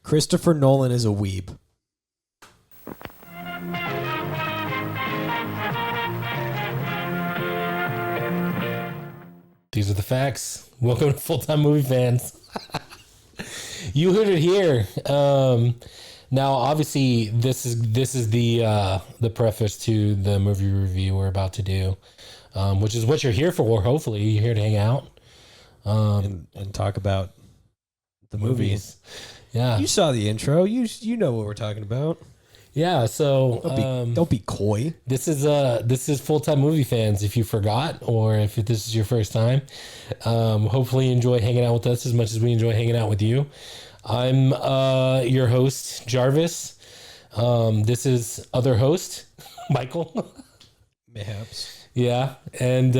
Christopher Nolan is a weeb. These are the facts. Welcome to Full-Time Movie Fans. You heard it here. Now, obviously, this is the preface to the movie review we're about to do, which is what you're here for. Hopefully, you're here to hang out And talk about the movies. Yeah, You saw the intro. You know what we're talking about. yeah. So Don't be coy. this is Full-Time Movie Fans. If you forgot, or if this is your first time, hopefully you enjoy hanging out with us as much as we enjoy hanging out with you. I'm your host, Jarvis. This is other host, Michael. Mayhaps. Yeah, and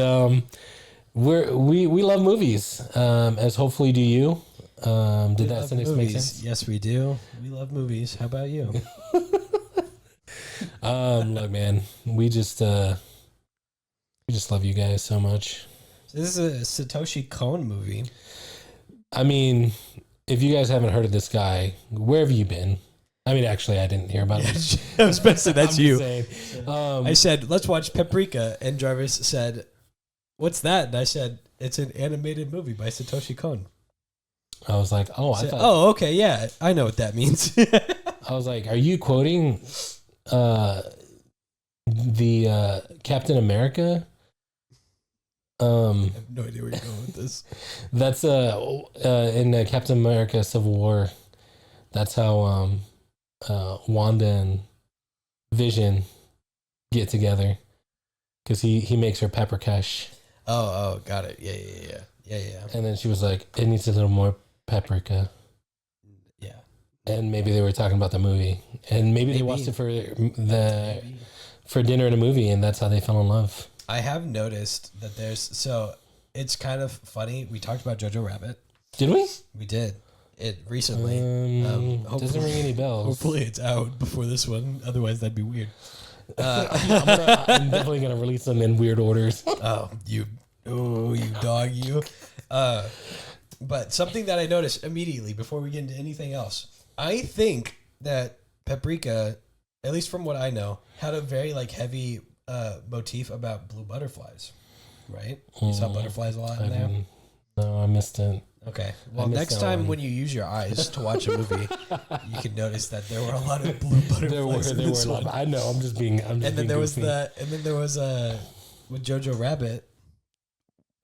we love movies, as hopefully do you. Did that sentence make sense? Yes, we do. We love movies. How about you? Look, man, we just love you guys so much. This is a Satoshi Kon movie. I mean, if you guys haven't heard of this guy, where have you been? I mean, actually, I didn't hear about him. Especially that's I'm you. just saying. I said, let's watch Paprika. And Jarvis said, what's that? And I said, it's an animated movie by Satoshi Kon. I was like, oh, I thought. Oh, okay. Yeah, I know what that means. I was like, are you quoting the Captain America? I have no idea where you're going with this. That's in Captain America Civil War. That's how Wanda and Vision get together, because he makes her paprika. Oh, got it. Yeah. And then she was like, it needs a little more paprika. Yeah. And maybe they were talking about the movie, and maybe they watched it for dinner and a movie, and that's how they fell in love. I have noticed that it's kind of funny. We talked about Jojo Rabbit. Did we? We did it recently. Doesn't ring any bells. Hopefully it's out before this one. Otherwise, that'd be weird. I'm definitely gonna release them in weird orders. You dog, you. But something that I noticed immediately before we get into anything else, I think that Paprika, at least from what I know, had a very heavy motif about blue butterflies, right? You saw butterflies a lot in there? No, I missed it. Okay. Well, next time when you use your eyes to watch a movie, you can notice that there were a lot of blue butterflies. There were a lot. I know. I'm just being. And then there was with Jojo Rabbit.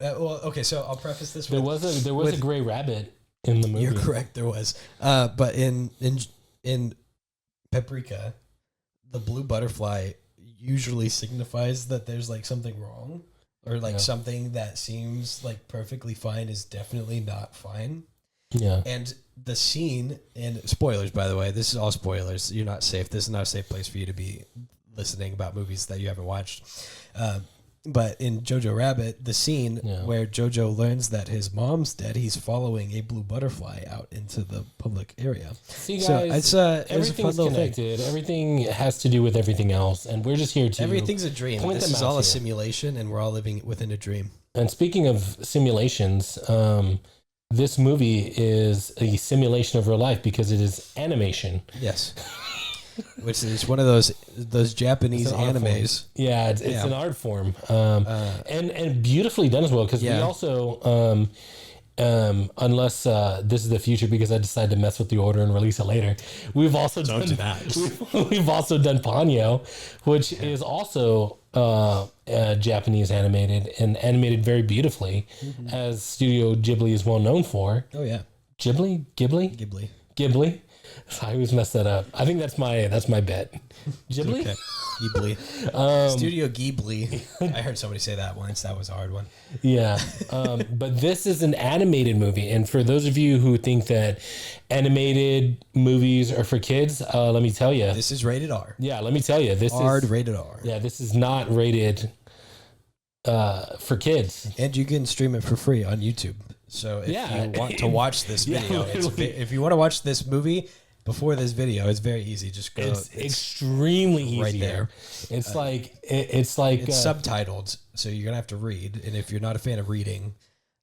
So I'll preface this with there was a gray rabbit in the movie. You're correct, there was. But in Paprika, the blue butterfly usually signifies that there's something wrong, or something that seems perfectly fine is definitely not fine. Yeah. And the scene, and spoilers, by the way, this is all spoilers. You're not safe. This is not a safe place for you to be listening about movies that you haven't watched. But in Jojo Rabbit, the scene where Jojo learns that his mom's dead, he's following a blue butterfly out into the public area. See, guys, so everything's connected. Everything has to do with everything else, and we're just here to. Everything's a dream. This is all a simulation, and we're all living within a dream. And speaking of simulations, this movie is a simulation of real life because it is animation. Yes. Which is one of those Japanese animes. Yeah, it's an art form, and beautifully done as well. Because we also, unless this is the future, because I decided to mess with the order and release it later, we've also done that. We've also done Ponyo, which is also Japanese animated and animated very beautifully, as Studio Ghibli is well known for. Oh yeah, Ghibli. I always mess that up. I think that's my bet. Ghibli? Okay. Ghibli. Studio Ghibli. I heard somebody say that once. That was a hard one. Yeah. But this is an animated movie. And for those of you who think that animated movies are for kids, let me tell you. This is rated R. Yeah, let me tell you. This is rated R. Yeah, this is not rated for kids. And you can stream it for free on YouTube. So if you want to watch this video, if you want to watch this movie before this video, it's very easy. Just go. It's extremly easy right there. It's it's subtitled, so you're gonna have to read. And if you're not a fan of reading,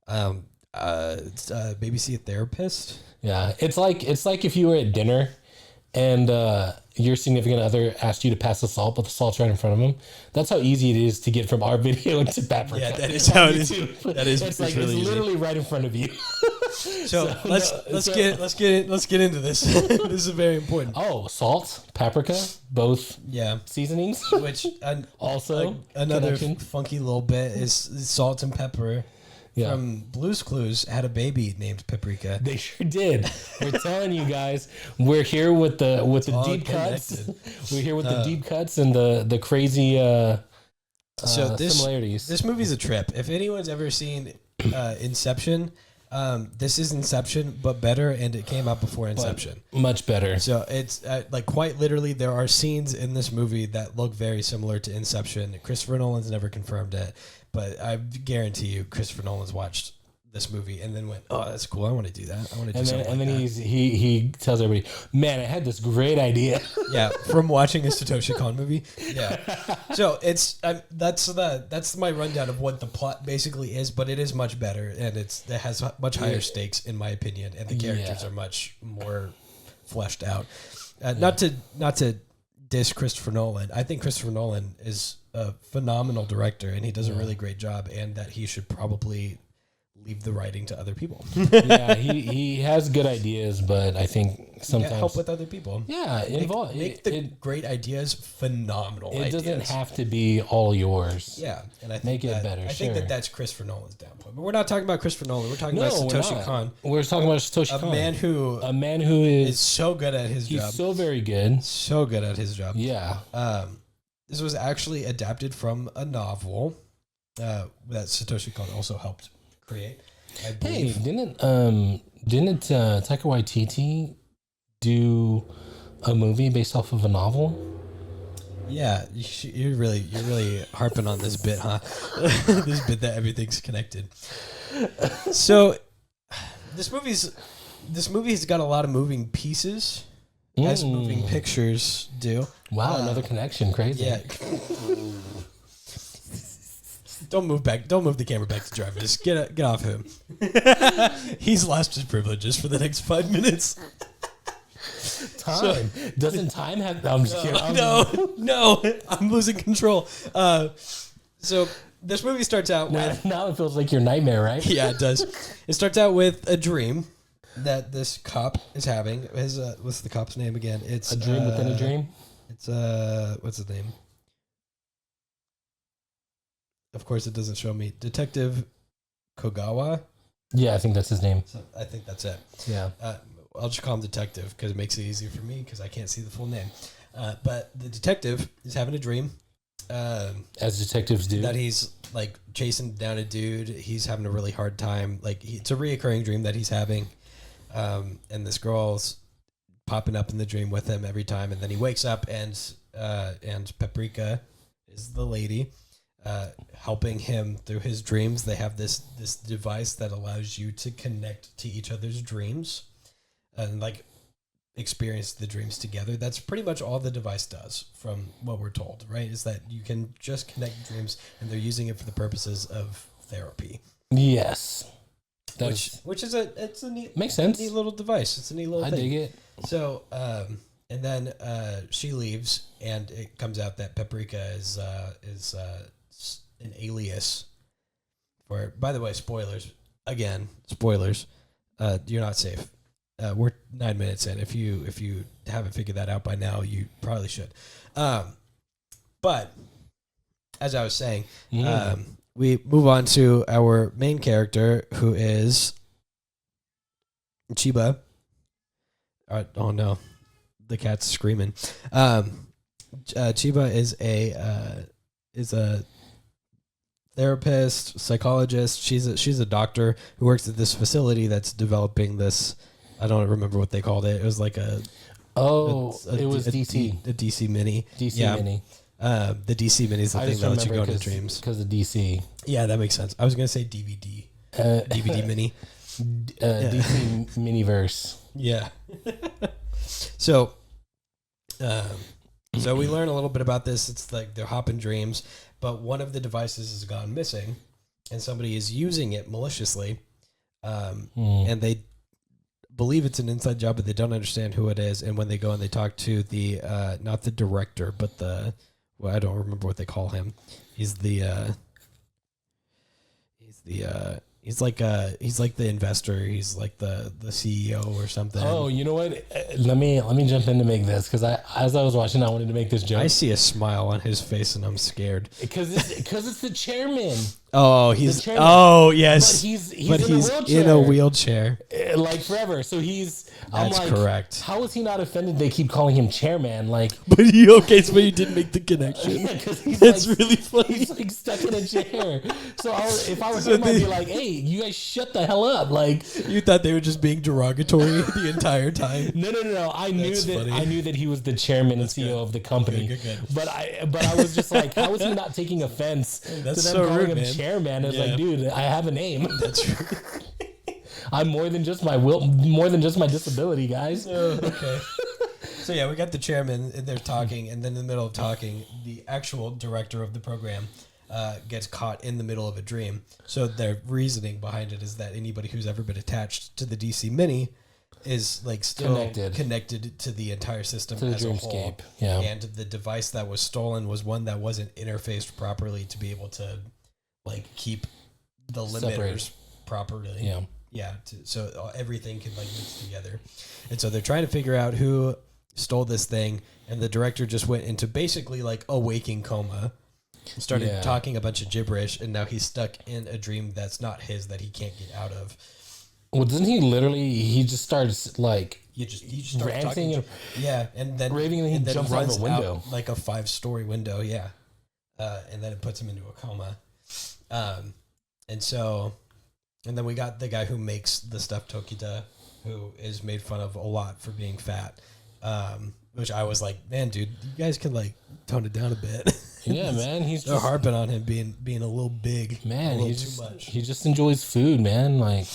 maybe see a therapist. Yeah, it's like if you were at dinner and your significant other asked you to pass the salt, but the salt's right in front of them. That's how easy it is to get from our video to Paprika. Yeah, that is how it is. That is it's like really it's easy. literally right in front of you. So let's get into this. This is very important. Oh, salt, paprika, both Yeah, seasonings. which Also another connection. funky little bit is salt and pepper. Yeah. From Blue's Clues had a baby named Paprika. They sure did. We're telling you guys, we're here with the all deep cuts. connected. We're here with the deep cuts and the crazy similarities. This movie's a trip. If anyone's ever seen Inception, this is Inception, but better, and it came out before Inception. Much better. So it's like quite literally, there are scenes in this movie that look very similar to Inception. Christopher Nolan's never confirmed it, but I guarantee you, Christopher Nolan's watched this movie and then went, "Oh, that's cool. I want to do that. I want to do something." And then he tells everybody, "Man, I had this great idea." Yeah, from watching a Satoshi Kon movie. Yeah, so it's that's my rundown of what the plot basically is, but it is much better and it has much higher stakes in my opinion, and the characters are much more fleshed out. Not to diss Christopher Nolan. I think Christopher Nolan is a phenomenal director and he does a really great job, and that he should probably leave the writing to other people. Yeah, he has good ideas, but I think sometimes help with other people. Yeah, make the great ideas phenomenal. It doesn't have to be all yours. Yeah, and I think make it better. I think that's Christopher Nolan's down point. But we're not talking about Christopher Nolan. We're talking about Satoshi Kon. We're talking about Satoshi Kon, a man who is so good at his job. He's so very good. So good at his job. Yeah. This was actually adapted from a novel that Satoshi Kon also helped create. I believe. Hey, didn't Taika Waititi do a movie based off of a novel? Yeah, you're really harping on this bit, huh? This bit that everything's connected. So, this movie's got a lot of moving pieces, as moving pictures do. Wow, another connection, crazy. Yeah. Don't move the camera back to driver. Just get off him. He's lost his privileges for the next 5 minutes. Time. Doesn't time have... No, I'm just kidding. No. I'm losing control. So this movie starts out with... Now it feels like your nightmare, right? Yeah, it does. It starts out with a dream that this cop is having. What's the cop's name again? It's a dream within a dream? It's, what's his name? Of course, it doesn't show me. Detective Kogawa? Yeah, I think that's his name. So I think that's it. Yeah. I'll just call him Detective because it makes it easier for me because I can't see the full name. But the detective is having a dream. As detectives do. That he's like chasing down a dude. He's having a really hard time. Like it's a reoccurring dream that he's having. And this girl's popping up in the dream with him every time. And then he wakes up and Paprika is the lady. Helping him through his dreams. They have this device that allows you to connect to each other's dreams and like experience the dreams together. That's pretty much all the device does from what we're told, right? Is that you can just connect dreams and they're using it for the purposes of therapy. Yes. Which is a neat, makes sense. Neat little device. It's a neat little thing. I dig it. So, and then she leaves and it comes out that Paprika is an alias for, by the way, spoilers. Again, spoilers. You're not safe. We're 9 minutes in. If you haven't figured that out by now, you probably should. But as I was saying, we move on to our main character, who is Chiba. Oh no, the cat's screaming. Chiba is a therapist, psychologist. She's a doctor who works at this facility that's developing this. I don't remember what they called it. It was like it was DC. A DC Mini. DC Mini. The DC Mini is the thing that lets you go into dreams. Because of DC. Yeah, that makes sense. I was going to say DVD. DVD Mini. DC Miniverse. Yeah. So we learn a little bit about this. It's like they're hopping dreams, but one of the devices has gone missing and somebody is using it maliciously. And they believe it's an inside job, but they don't understand who it is. And when they go and they talk to the not the director, but I don't remember what they call him. He's he's like the investor. He's like the CEO or something. Oh, you know what? Let me jump in to make this, because as I was watching, I wanted to make this joke. I see a smile on his face and I'm scared because it's the chairman. Oh, he's yes, but he's in a wheelchair like forever. So that's correct. How is he not offended? They keep calling him chairman, like. But you didn't make the connection. That's really funny. He's like stuck in a chair. So if I was him, I'd be like, "Hey, you guys, shut the hell up!" Like, you thought they were just being derogatory the entire time. No. I knew that he was the chairman and CEO of the company. Good. But I was just like, how is he not taking offense to them calling him chairman? It's like, dude, I have a name. That's true. I'm more than just my disability, guys. Okay. So yeah, we got the chairman, and they're talking, and then in the middle of talking, the actual director of the program gets caught in the middle of a dream. So their reasoning behind it is that anybody who's ever been attached to the DC Mini is like still connected to the entire system to the as a whole. Yeah. And the device that was stolen was one that wasn't interfaced properly to be able to like keep the limiters properly. Yeah. Yeah. So everything can like mix together. And so they're trying to figure out who stole this thing. And the director just went into basically like a waking coma. Started talking a bunch of gibberish, and now he's stuck in a dream that's not his, that he can't get out of. Well, doesn't he just starts like he just starts ranting talking, and then raving, and then jumps out of a window, out like a 5-story window, and then it puts him into a coma. And then we got the guy who makes the stuffed Tokita, who is made fun of a lot for being fat. Which I was like, man, dude, you guys can like tone it down a bit. Yeah, man, they're harping on him being a little big, man. Too much. He just enjoys food, man. Like,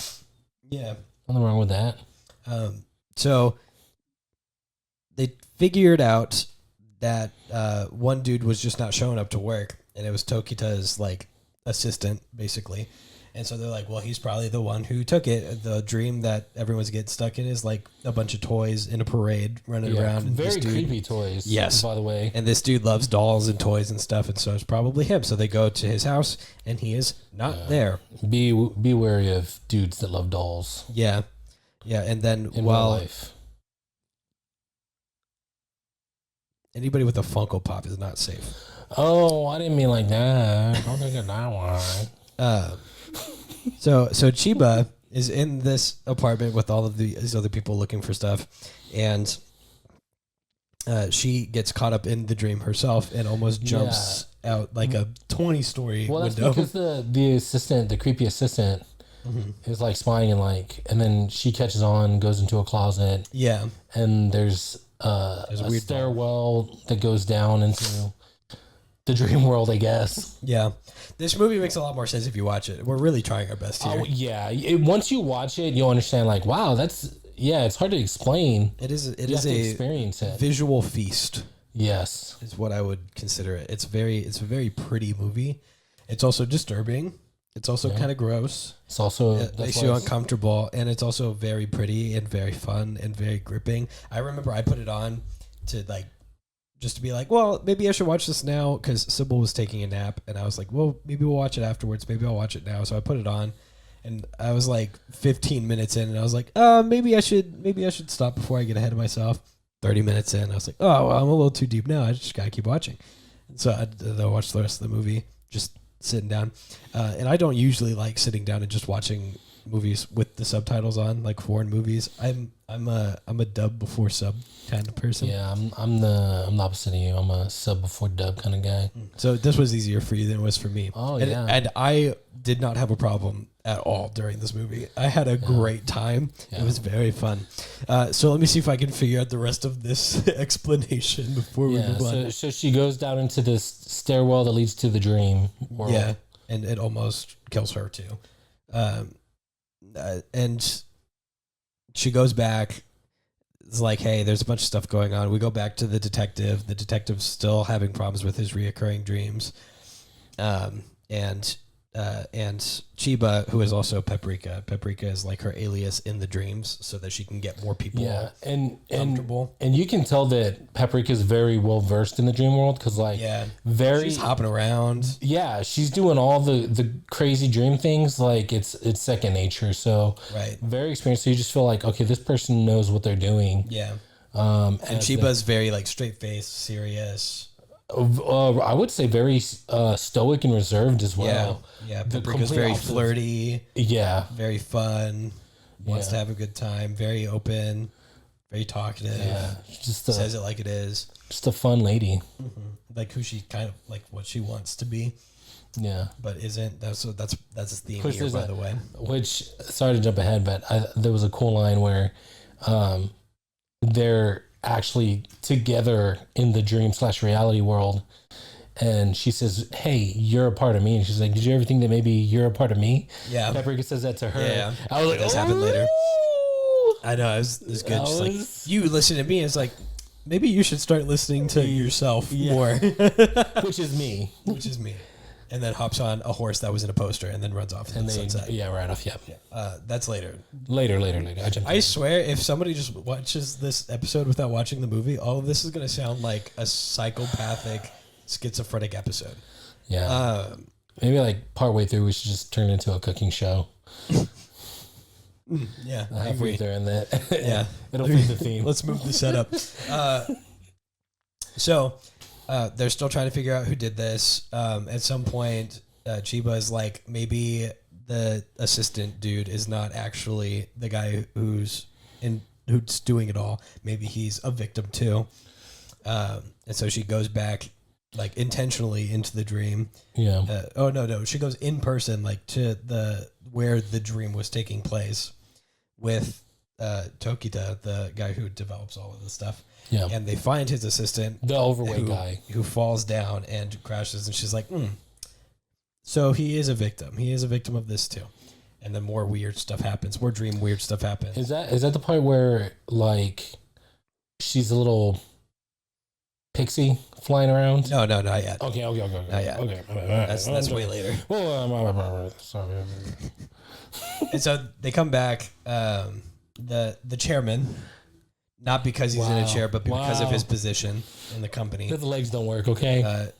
yeah, nothing wrong with that. So they figured out that one dude was just not showing up to work, and it was Tokita's like assistant, basically. And so they're like, well, he's probably the one who took it. The dream that everyone's getting stuck in is like a bunch of toys in a parade running around. And very creepy toys. Yes. By the way. And this dude loves dolls and toys and stuff. And so it's probably him. So they go to his house and he is not there. Be wary of dudes that love dolls. Yeah. Yeah. And then in real life. Anybody with a Funko Pop is not safe. Oh, I didn't mean like that. Don't think of that one. So Chiba is in this apartment with all of these other people looking for stuff, and she gets caught up in the dream herself and almost jumps out like a 20-story window. That's because the assistant, the creepy assistant, is like spying and then she catches on, goes into a closet. Yeah, and there's a weird stairwell that goes down into the dream world, I guess. Yeah. This movie makes a lot more sense if you watch it. We're really trying our best here. Once you watch it, you'll understand, like, wow, it's hard to explain. It is a visual feast. Yes. Is what I would consider it. It's a very pretty movie. It's also disturbing. It's also kind of gross. It's also... It makes you uncomfortable, and it's also very pretty and very fun and very gripping. I remember I put it on to, like, just to be like, well, maybe I should watch this now, because Sybil was taking a nap, and I was like, well, maybe we'll watch it afterwards. Maybe I'll watch it now. So I put it on, and I was like 15 minutes in, and I was like, maybe I should stop before I get ahead of myself. 30 minutes in, I was like, oh, well, I'm a little too deep now. I just gotta keep watching. And so I watched the rest of the movie, just sitting down. And I don't usually like sitting down and just watching movies with the subtitles on, like foreign movies. I'm a dub before sub kind of person. Yeah, I'm the opposite of you. I'm a sub before dub kind of guy. So this was easier for you than it was for me. Oh, yeah. And I did not have a problem at all during this movie. I had a great time. Yeah. It was very fun. So let me see if I can figure out the rest of this explanation before we move on. So she goes down into this stairwell that leads to the dream world. Yeah, and it almost kills her too. And she goes back. It's like, hey, there's a bunch of stuff going on. We go back to the detective. The detective's still having problems with his reoccurring dreams. And and Chiba, who is also Paprika. Paprika is like her alias in the dreams, so that she can get more people comfortable. And you can tell that Paprika is very well versed in the dream world because, like, she's hopping around. Yeah, she's doing all the crazy dream things. Like it's second nature. So very experienced. So you just feel like, okay, this person knows what they're doing. Yeah. And Chiba's very like straight faced, serious. I would say very stoic and reserved as well. Yeah. Paprika's very flirty. Yeah. Very fun. Wants to have a good time. Very open. Very talkative. Yeah. Says it like it is. Just a fun lady. Mm-hmm. Like who she kind of like what she wants to be. Yeah. But isn't. That's a theme here, by the way. Which, sorry to jump ahead, but there was a cool line where they're actually together in the dream/reality world, and she says, "Hey, you're a part of me," and she's like, "Did you ever think that maybe you're a part of me?" Yeah. Paprika says that to her. Yeah. I was like, "This happened later." I know it was good. Just like you listen to me, it's like maybe you should start listening to yourself more, which is me. And then hops on a horse that was in a poster and then runs off into the sunset. Yeah, right off. Yeah. That's later. Later. I swear, if somebody just watches this episode without watching the movie, all of this is going to sound like a psychopathic, schizophrenic episode. Yeah. Maybe like partway through, we should just turn it into a cooking show. Yeah. Halfway through, and that it'll be fit the theme. Let's move the setup. So. They're still trying to figure out who did this. At some point, Chiba is like, maybe the assistant dude is not actually the guy who's doing it all. Maybe he's a victim too. And so she goes back, like intentionally into the dream. Yeah. No. She goes in person, like to where the dream was taking place, with Tokita, the guy who develops all of this stuff. Yeah. And they find his assistant, the overweight guy, who falls down and crashes. And she's like, So he is a victim. He is a victim of this too. And then more weird stuff happens. More dream weird stuff happens. Is that the part where like she's a little pixie flying around? No, not yet. Okay. Not yet. Okay. That's way later. Sorry. And so they come back. The chairman. Not because he's in a chair, but because of his position in the company. Because the legs don't work, okay?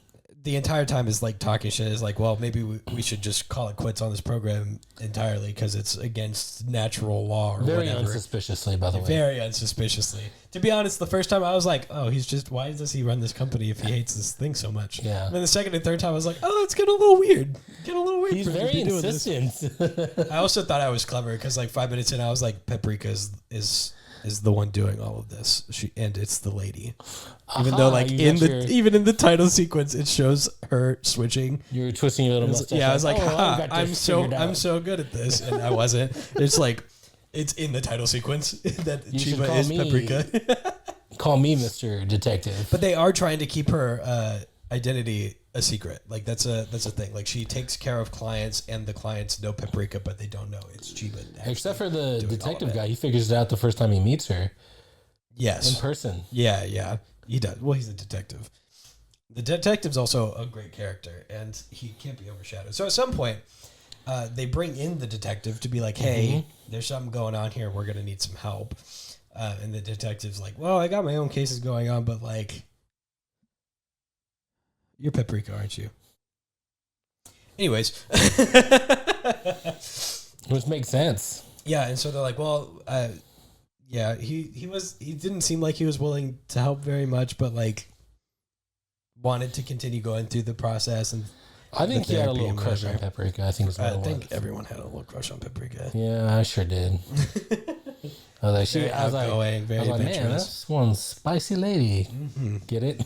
The entire time is like talking shit. Is like, well, maybe we should just call it quits on this program entirely because it's against natural law or very whatever. Unsuspiciously, by the way. Very unsuspiciously. To be honest, the first time I was like, oh, why does he run this company if he hates this thing so much? Yeah. And then the second and third time I was like, oh, it's getting a little weird. He's very insistent. I also thought I was clever because like 5 minutes in, I was like, Paprika is the one doing all of this. And it's the lady. Even though like even in the title sequence it shows her switching. You're twisting your little mustache. Yeah, I was like, I'm so good at this, and I wasn't. It's like it's in the title sequence that Chiba is Paprika. Call me Mr. Detective. But they are trying to keep her identity a secret. Like that's a thing. Like she takes care of clients, and the clients know Paprika, but they don't know it's Chiba. Except for the detective guy, he figures it out the first time he meets her. Yes, in person. Yeah, he does. Well, he's a detective. The detective's also a great character, and he can't be overshadowed. So at some point, they bring in the detective to be like, "Hey, there's something going on here. We're gonna need some help." And the detective's like, "Well, I got my own cases going on, but like." You're Paprika, aren't you? Anyways. Which makes sense. Yeah, and so they're like, well, he didn't seem like he was willing to help very much, but like wanted to continue going through the process. And I think he had a little crush on Paprika. I think everyone had a little crush on Paprika. Yeah, I sure did. I was like, very adventurous. Man, that's one spicy lady. Mm-hmm. Get it?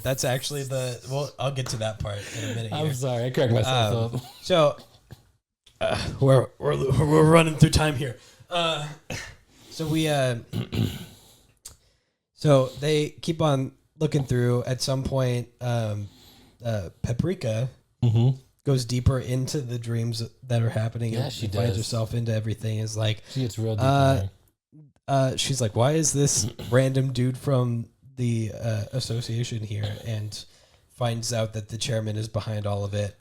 That's actually well, I'll get to that part in a minute. I'm sorry, I cracked myself up. So we're running through time here. So we so they keep on looking through. At some point, Paprika goes deeper into the dreams that are happening. Yeah, and she finds herself into everything. Is like she gets real deep. She's like, why is this random dude from the association here? And finds out that the chairman is behind all of it.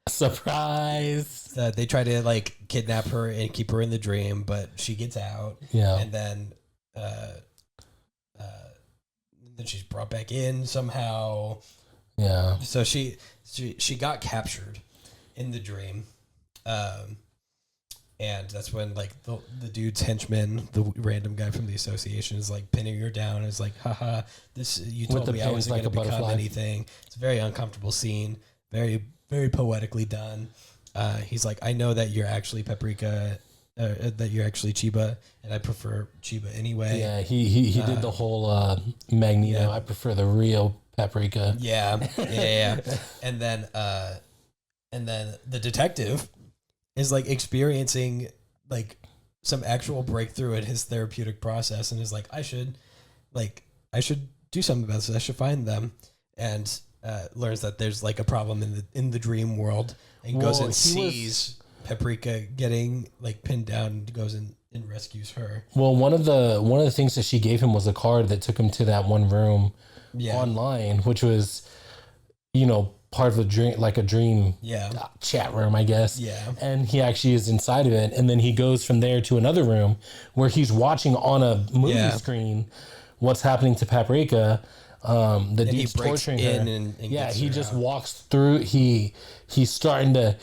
Surprise. They try to like kidnap her and keep her in the dream, but she gets out. Yeah. And then she's brought back in somehow. Yeah. So she got captured in the dream. And that's when like the dude's henchman, the random guy from the association, is like pinning her down. Is like, haha, this you told me I wasn't going to become anything. It's a very uncomfortable scene, very very poetically done. He's like, I know that you're actually Paprika, that you're actually Chiba, and I prefer Chiba anyway. Yeah, he did the whole Magneto. Yeah. I prefer the real Paprika. Yeah. And then the detective is like experiencing like some actual breakthrough in his therapeutic process, and is like, I should do something about this. I should find them, and learns that there's like a problem in the dream world, and goes and sees Paprika getting like pinned down, and goes and rescues her. Well, one of the things that she gave him was a card that took him to that one room online, which was, part of a dream, like a dream chat room, I guess. Yeah. And he actually is inside of it. And then he goes from there to another room where he's watching on a movie screen what's happening to Paprika. The dude's torturing her. And he just walks through. He's starting to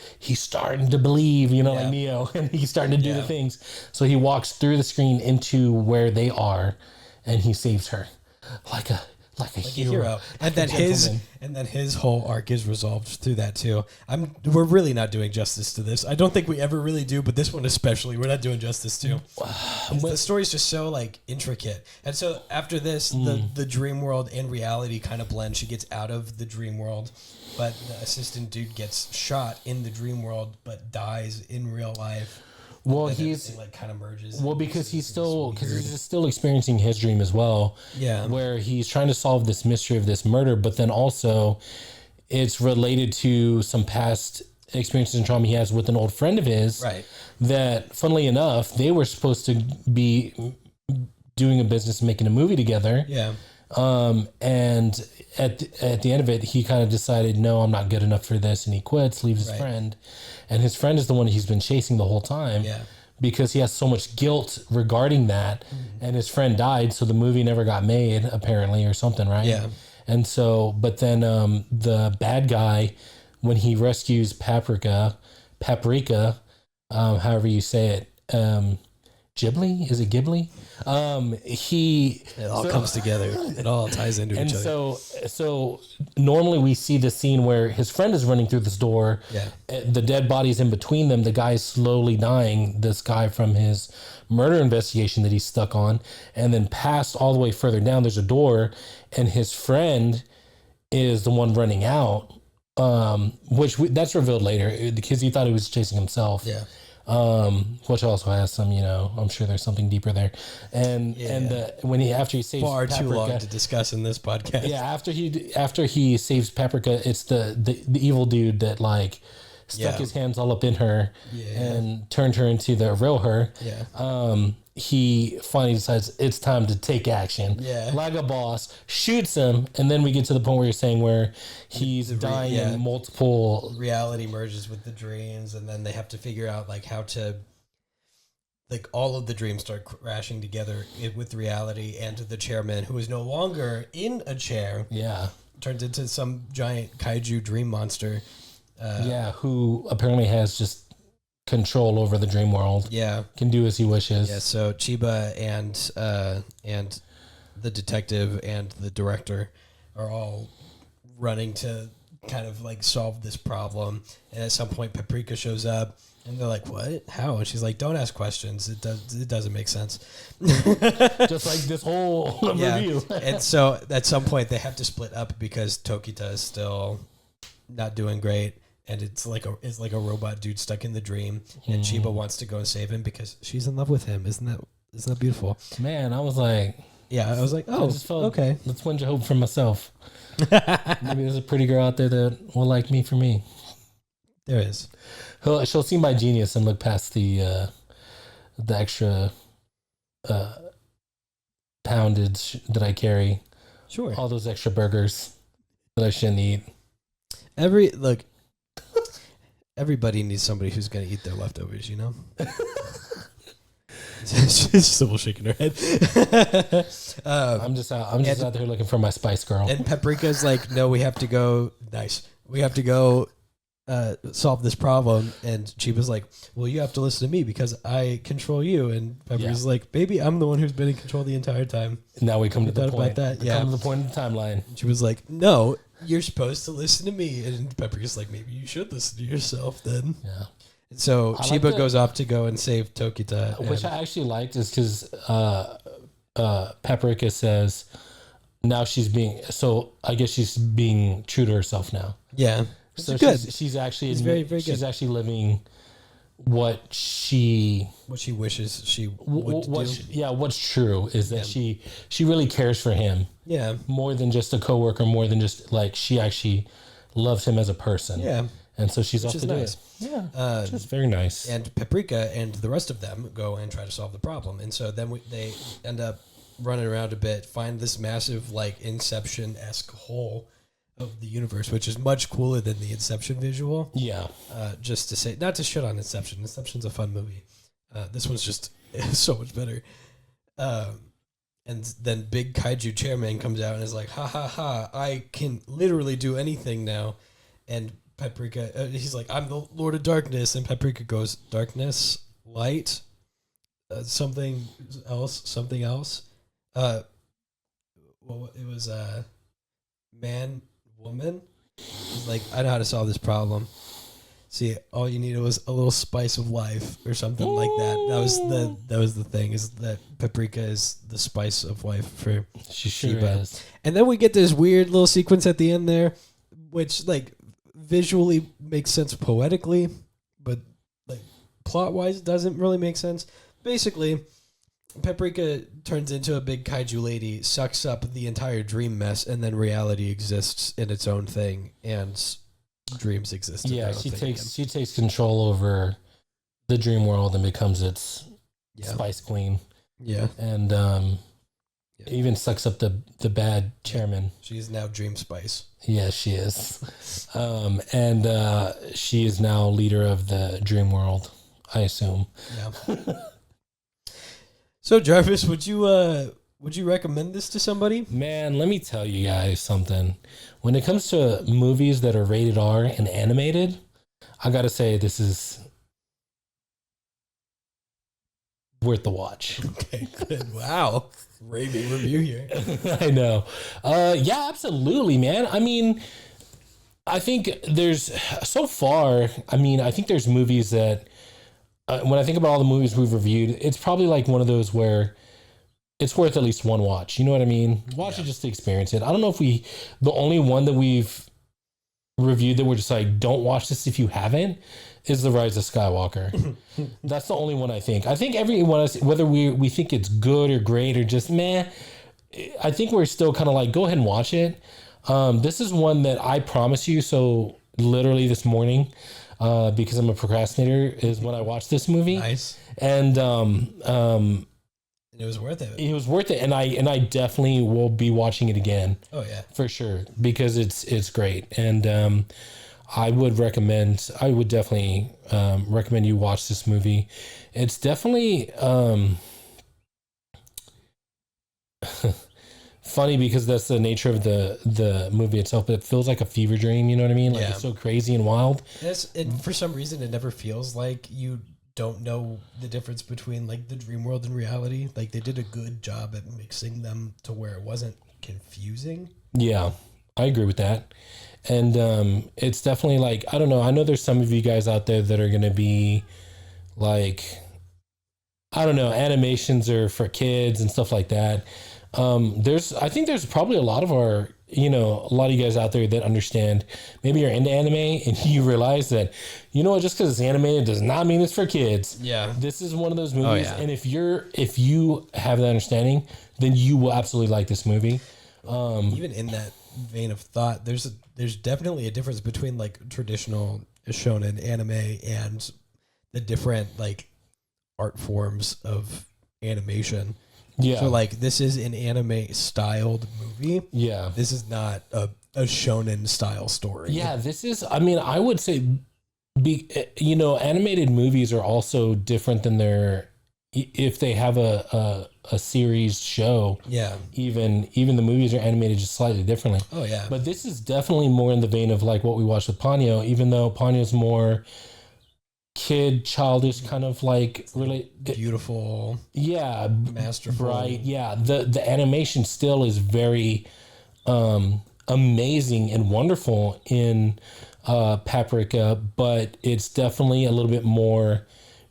believe, like Neo, and he's starting to do the things. So he walks through the screen into where they are, and he saves her like a hero. And then his whole arc is resolved through that too. We're really not doing justice to this. I don't think we ever really do, but this one especially, we're not doing justice to. The story's just so like intricate. And so after this, the dream world and reality kind of blend. She gets out of the dream world, but the assistant dude gets shot in the dream world, but dies in real life. Well, it like kind of merges. Well, because he's still experiencing his dream as well. Yeah, where he's trying to solve this mystery of this murder, but then also it's related to some past experiences and trauma he has with an old friend of his. Right. That, funnily enough, they were supposed to be doing a business, making a movie together. Yeah. And at the end of it, he kind of decided, no, I'm not good enough for this, and he quits, leaves his friend. And his friend is the one he's been chasing the whole time because he has so much guilt regarding that. Mm-hmm. And his friend died, so the movie never got made, apparently, or something, right? Yeah. And so, but then the bad guy, when he rescues Paprika, however you say it, Ghibli? Is it Ghibli? It all comes together. It all ties into each other. So normally we see the scene where his friend is running through this door. Yeah. The dead body's in between them. The guy's slowly dying. This guy from his murder investigation that he's stuck on. And then past all the way further down, there's a door, and his friend is the one running out. That's revealed later because he thought he was chasing himself. Yeah. Which also has some, I'm sure there's something deeper there. And after he saves far Paprika, too long to discuss in this podcast. Yeah, after he saves Paprika, it's the evil dude that like stuck his hands all up in her and turned her into the real her. Yeah. He finally decides it's time to take action. Yeah. Like a boss, shoots him, and then we get to the point where you're saying where he's dying in multiple... Reality merges with the dreams, and then they have to figure out like how to... Like all of the dreams start crashing together with reality, and the chairman, who is no longer in a chair, turns into some giant kaiju dream monster. Who apparently has just control over the dream world. Yeah. Can do as he wishes. Yeah, so Chiba and the detective and the director are all running to kind of like solve this problem. And at some point Paprika shows up and they're like, "What? How?" And she's like, "Don't ask questions. It doesn't make sense." Just like this whole review. And so at some point they have to split up because Tokita is still not doing great. And it's like a robot dude stuck in the dream, and Chiba wants to go and save him because she's in love with him. Isn't that beautiful? Man, I was like, oh, I just felt, okay. Let's win your hope for myself. Maybe there's a pretty girl out there that will like me for me. There is. She'll see my genius and look past the extra poundage that I carry. Sure. All those extra burgers that I shouldn't eat. everybody needs somebody who's going to eat their leftovers, you know? She's still shaking her head. I'm just out there looking for my Spice Girl. And Paprika's like, no, we have to go. Nice. We have to go solve this problem. And Chiba's like, well, you have to listen to me because I control you. And Paprika's like, baby, I'm the one who's been in control the entire time. Now we come to the point. About that. We come to the point in the timeline. And she was like, no, you're supposed to listen to me. And Paprika's like, maybe you should listen to yourself then. Yeah. So Chiba goes off to go and save Tokita. Which I actually liked is because Paprika says now she's being, so I guess she's being true to herself now. Yeah. So good. She's actually very, very she's good. actually living what she wishes she would do. What's true is that she really cares for him. Yeah. More than just a coworker, more than just like she actually loves him as a person. Yeah. And so she's off to do it. Yeah, just very nice. And Paprika and the rest of them go and try to solve the problem. And so then they end up running around a bit, find this massive, like, Inception-esque hole of the universe, which is much cooler than the Inception visual. Yeah. Just to say, not to shit on Inception. Inception's a fun movie. This one's just so much better. And then big kaiju chairman comes out and is like, ha ha ha, I can literally do anything now. And Paprika, he's like, I'm the Lord of Darkness. And Paprika goes, darkness, light, something else. Well, it was man, woman. He's like, I know how to solve this problem. See, all you needed was a little spice of life or something like that. That was the thing, is that Paprika is the spice of life for she sure Chiba. is. And then we get this weird little sequence at the end there, which like visually makes sense poetically, but like plot wise doesn't really make sense. Basically, Paprika turns into a big kaiju lady, sucks up the entire dream mess, and then reality exists in its own thing, and dreams exist. Yeah, she takes control over the dream world and becomes its spice queen. Yeah, and even sucks up the bad chairman. She's now Dream Spice. Yes, she is, and she is now leader of the dream world, I assume. Yeah. So Jarvis, would you recommend this to somebody? Man, let me tell you guys something. When it comes to movies that are rated R and animated, I gotta say this is worth the watch. Okay, good. Wow. Raving review here. I know. Yeah, absolutely, man. I mean, I think there's movies that when I think about all the movies we've reviewed, it's probably like one of those where it's worth at least one watch. You know what I mean? Watch it just to experience it. I don't know if the only one that we've reviewed that we're just like, don't watch this if you haven't, is The Rise of Skywalker. That's the only one I think. I think everyone, whether we think it's good or great or just meh, I think we're still kind of like, go ahead and watch it. This is one that I promise you, so literally this morning, because I'm a procrastinator, is when I watched this movie. Nice. And it was worth it. It was worth it, and I definitely will be watching it again. Oh yeah, for sure, because it's great, and I would definitely recommend you watch this movie. It's definitely funny because that's the nature of the movie itself, but it feels like a fever dream. You know what I mean? Like it's so crazy and wild. And for some reason, it never feels like you don't know the difference between like the dream world and reality. Like they did a good job at mixing them to where it wasn't confusing. Yeah, I agree with that. And it's definitely like, I don't know. I know there's some of you guys out there that are going to be like, I don't know, animations are for kids and stuff like that. I think there's probably a lot of you guys out there that understand, maybe you're into anime and you realize that, just because it's animated does not mean it's for kids. Yeah. This is one of those movies. And if you have that understanding, then you will absolutely like this movie. Even in that vein of thought, there's definitely a difference between like traditional shonen anime and the different like art forms of animation. Yeah. So like this is an anime styled movie. Yeah. This is not a shonen style story. Yeah, this is, I mean, I would say Animated movies are also different than if they have a series show. Yeah. Even the movies are animated just slightly differently. Oh yeah. But this is definitely more in the vein of like what we watched with Ponyo, even though Ponyo's more childish, kind of like really beautiful. Yeah. Masterful. Bright. Yeah. The animation still is very amazing and wonderful in Paprika, but it's definitely a little bit more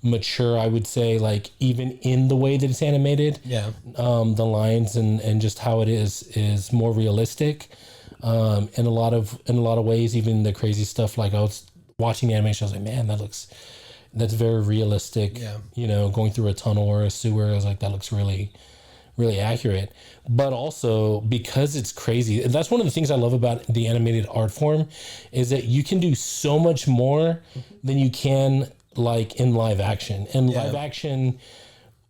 mature, I would say, like even in the way that it's animated. Yeah. The lines and just how it is more realistic. In a lot of ways, even the crazy stuff, like I was watching the animation, I was like, man, that's very realistic. Yeah. Going through a tunnel or a sewer, I was like, that looks really, really accurate. But also because it's crazy, and that's one of the things I love about the animated art form, is that you can do so much more than you can like in live action. And live action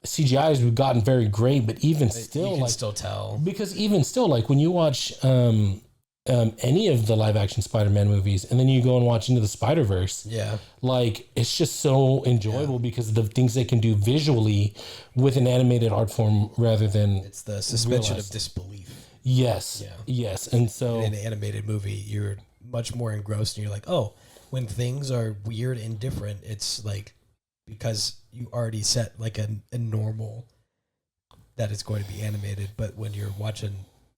CGI has gotten very great, but even still, you can still tell, because even still, like when you watch any of the live action Spider-Man movies, and then you go and watch Into the Spider-Verse, like it's just so enjoyable because of the things they can do visually with an animated art form rather than it's the suspension of disbelief. Yes. And so in an animated movie, you're much more engrossed, and you're like, oh, when things are weird and different, it's like because you already set like a normal that it's going to be animated. But when you're watching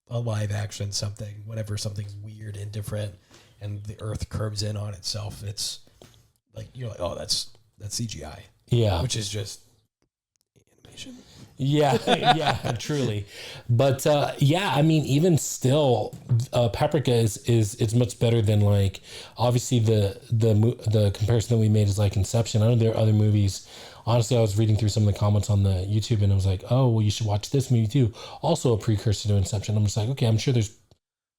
a live action something, whenever something's weird and different and the earth curves in on itself, it's like you're like, oh, that's CGI. Yeah. Which is just animation. Yeah, truly. But I mean, even still, Paprika is much better than like obviously the comparison that we made is like Inception. I know there are other movies. Honestly, I was reading through some of the comments on the YouTube, and I was like, oh, well, you should watch this movie too. Also a precursor to Inception. I'm just like, okay, I'm sure there's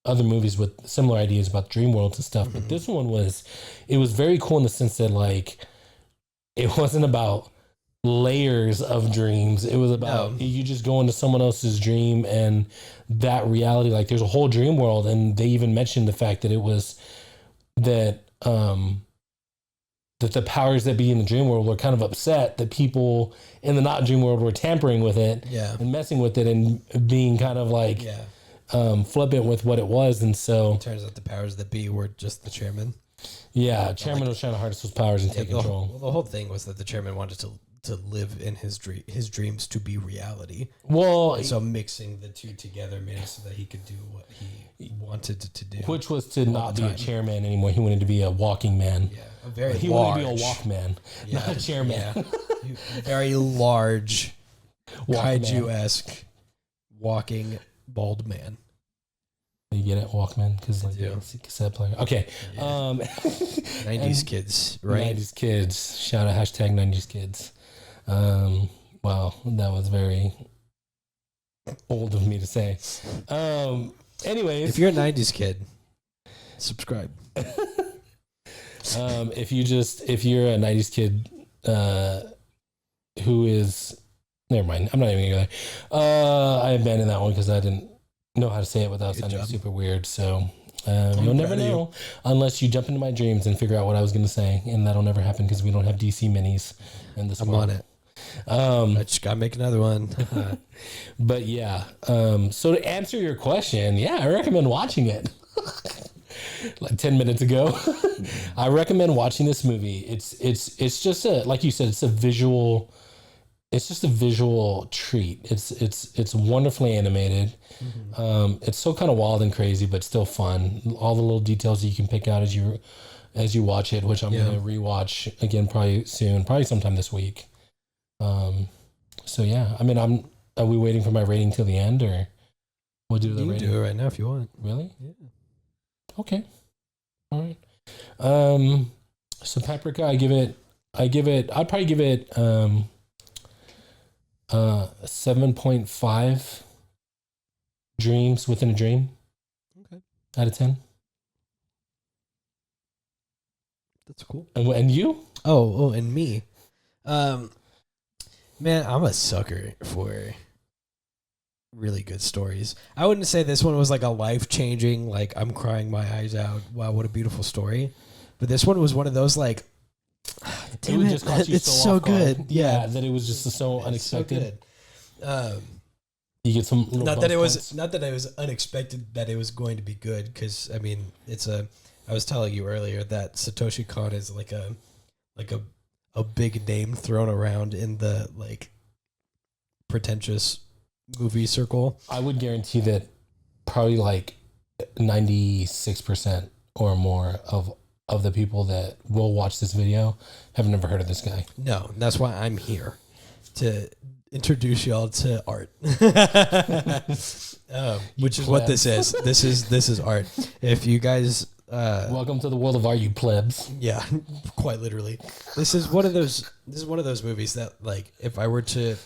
other movies with similar ideas about dream worlds and stuff, but this one was very cool in the sense that like it wasn't about layers of dreams. It was about you just go into someone else's dream and that reality, like there's a whole dream world. And they even mentioned the fact that it was that that the powers that be in the dream world were kind of upset that people in the not dream world were tampering with it and messing with it and being kind of like flippant with what it was. And so it turns out the powers that be were just the chairman. Chairman was trying to harness those powers and take control. The whole thing was that the chairman wanted to live in his dreams to be reality. Well, and so mixing the two together made it so that he could do what he wanted to do, which was to not be a chairman anymore. He wanted to be a walking man. He wanted to be a walkman, not a chairman. Very large, kaiju-esque walking bald man. You get it, Walkman, because like cassette player. Okay, 90s kids, right? 90s kids. Shout out hashtag 90s kids. Wow, that was very old of me to say. Anyways, if you're a 90s kid, subscribe. If you're a 90s kid who is, never mind, I'm not even gonna go there. I abandoned that one because I didn't know how to say it without sounding super weird. So you'll never know unless you jump into my dreams and figure out what I was going to say, and that'll never happen because we don't have DC minis in this world. I'm on it. I just gotta make another one. But so to answer your question, I recommend watching it. Like 10 minutes ago, I recommend watching this movie. It's just like you said, it's just a visual treat. It's wonderfully animated. It's so kind of wild and crazy, but still fun. All the little details that you can pick out as you watch it, which I'm gonna rewatch again probably soon, probably sometime this week. I mean, are we waiting for my rating till the end, or we'll do the rating? You can do it right now if you want. Really? Yeah. Okay. All right. So Paprika, I'd probably give it 7.5 dreams within a dream. Okay. Out of 10. That's cool. And you? Oh, and me. Man, I'm a sucker for really good stories. I wouldn't say this one was like a life-changing, like I'm crying my eyes out, wow, what a beautiful story. But this one was one of those like it would just caught you it's so so off guard. good. Yeah, that it was just so unexpected. So good. You get some little not that it was points. not that it was unexpected that it was going to be good, because I mean I was telling you earlier that Satoshi Kon is like a big name thrown around in the like pretentious movie circle. I would guarantee that probably like 96% or more of the people that will watch this video have never heard of this guy. No, that's why I'm here, to introduce y'all to art, which is what this is. This is art. If you guys, welcome to the world of art, you plebs. yeah, quite literally. This is one of those movies that, like, if I were to,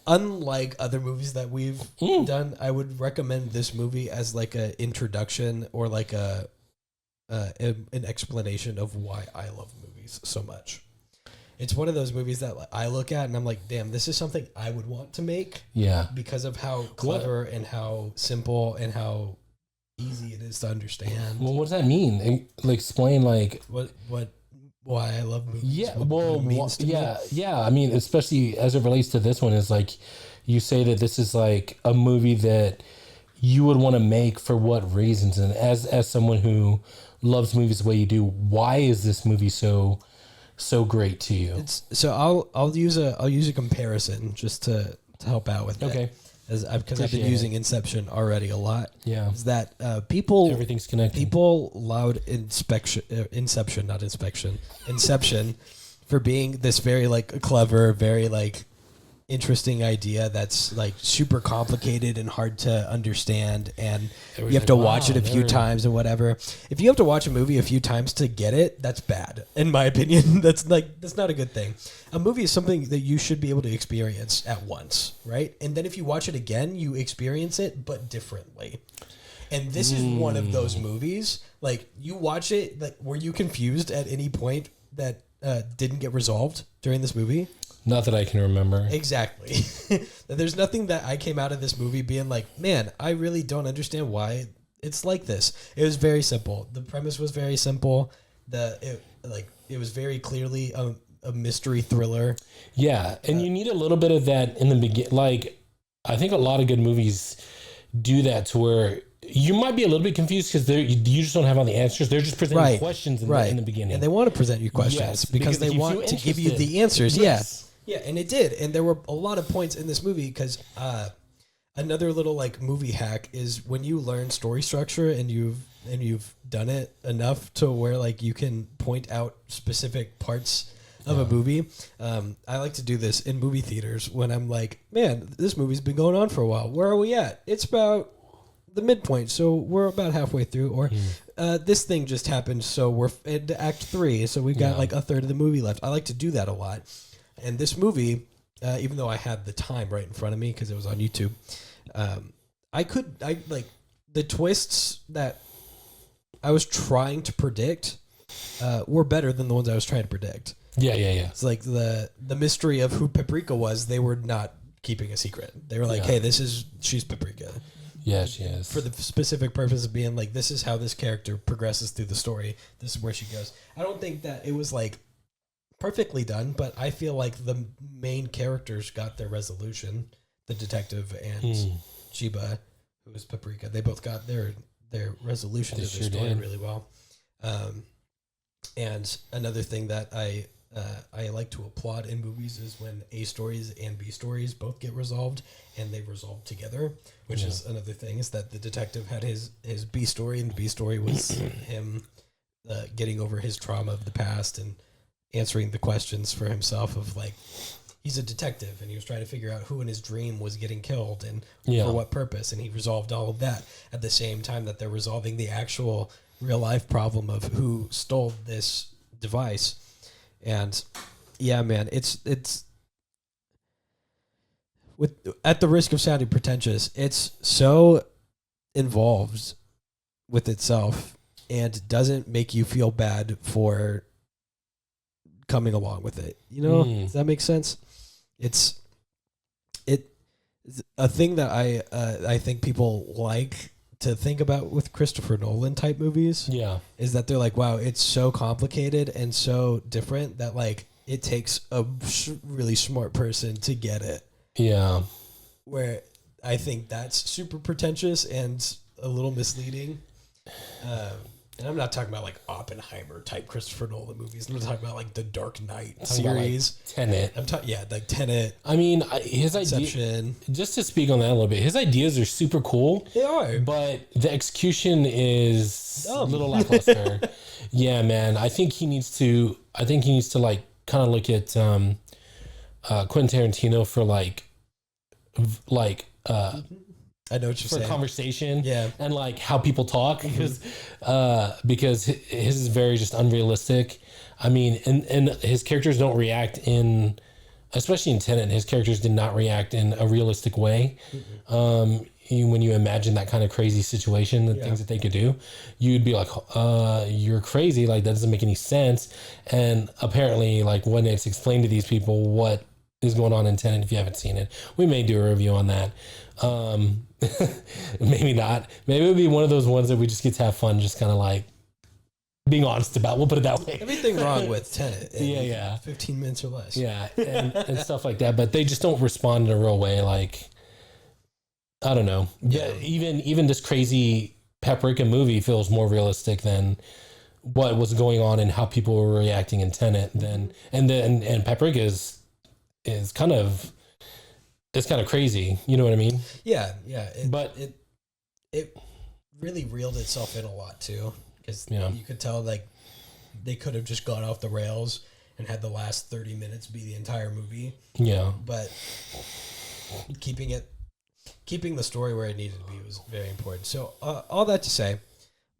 unlike other movies that we've done, I would recommend this movie as like a introduction or like an explanation of why I love movies so much. It's one of those movies that I look at and I'm like, damn, this is something I would want to make. Yeah. Because of how clever and how simple and how easy it is to understand. Well, what does that mean? Like, explain like why I love movies. Yeah. What it means to me. Yeah. I mean, especially as it relates to this one, is like you say that this is like a movie that you would want to make for what reasons, and as someone who loves movies the way you do, why is this movie so great to you? So I'll use a comparison just to help out with okay. it. Because I've been using Inception already a lot. Yeah. Is that everything's connected. People allowed Inception for being this very like clever, very like interesting idea that's like super complicated and hard to understand, and you have to watch it a few times and whatever. If you have to watch a movie a few times to get it, that's bad in my opinion. That's not a good thing. A movie is something that you should be able to experience at once, right? And then if you watch it again, you experience it but differently. And this is one of those movies. Like, you watch it, like, were you confused at any point that didn't get resolved during this movie? Not that I can remember. Exactly. There's nothing that I came out of this movie being like, man, I really don't understand why it's like this. It was very simple. The premise was very simple. It was very clearly a mystery thriller. Yeah, and you need a little bit of that in the beginning. Like, I think a lot of good movies do that, to where you might be a little bit confused because you just don't have all the answers. They're just presenting questions in the beginning. And they want to present you questions because they want to give you the answers. Yes. Yeah, and it did. And there were a lot of points in this movie because another little like movie hack is when you learn story structure and you've done it enough to where like you can point out specific parts of a movie. I like to do this in movie theaters when I'm like, man, this movie's been going on for a while. Where are we at? It's about the midpoint, so we're about halfway through. Or this thing just happened, so we're into Act 3, so we've got like a third of the movie left. I like to do that a lot. And this movie, even though I had the time right in front of me because it was on YouTube, I like the twists that I was trying to predict were better than the ones I was trying to predict. Yeah. It's like the mystery of who Paprika was. They were not keeping a secret. They were like, hey, she's Paprika. Yeah, she is. For the specific purpose of being like, this is how this character progresses through the story. This is where she goes. I don't think that it was like perfectly done, but I feel like the main characters got their resolution. The detective and Chiba, who is Paprika, they both got their resolution to their story really well. And another thing that I like to applaud in movies is when A stories and B stories both get resolved and they resolve together, which is another thing, is that the detective had his B story, and the B story was him getting over his trauma of the past and answering the questions for himself of like, he's a detective and he was trying to figure out who in his dream was getting killed and for what purpose. And he resolved all of that at the same time that they're resolving the actual real life problem of who stole this device. And yeah, man, it's at the risk of sounding pretentious, it's so involved with itself and doesn't make you feel bad for coming along with it. You know, does that make sense? It's a thing that I think people like to think about with Christopher Nolan type movies. Yeah. Is that they're like, wow, it's so complicated and so different that like it takes a really smart person to get it. Yeah. Where I think that's super pretentious and a little misleading. And I'm not talking about like Oppenheimer type Christopher Nolan movies. I'm not talking about like the Dark Knight series. Like Tenet. I'm talking, like Tenet. I mean, his idea. Just to speak on that a little bit, his ideas are super cool. They are, but the execution is a little lackluster. Yeah, man. I think he needs to. Like kind of look at Quentin Tarantino for like. I know what you're saying. Conversation, yeah, and like how people talk, because his is very just unrealistic. I mean, and his characters don't react especially in Tenet, his characters did not react in a realistic way. When you imagine that kind of crazy situation, the things that they could do, you'd be like, you're crazy. Like that doesn't make any sense. And apparently, like when it's explained to these people what is going on in Tenet, if you haven't seen it, we may do a review on that. Maybe not. Maybe it would be one of those ones that we just get to have fun, just kind of like being honest about. We'll put it that way. Everything wrong with Tenet. Yeah. 15 minutes or less. Yeah, and stuff like that. But they just don't respond in a real way. Like, I don't know. Yeah. Even this crazy Paprika movie feels more realistic than what was going on and how people were reacting in Tenet. And Paprika is kind of. It's kind of crazy, you know what I mean? Yeah. But it really reeled itself in a lot too, because you could tell like they could have just gone off the rails and had the last 30 minutes be the entire movie. Yeah, but keeping the story where it needed to be was very important. So all that to say,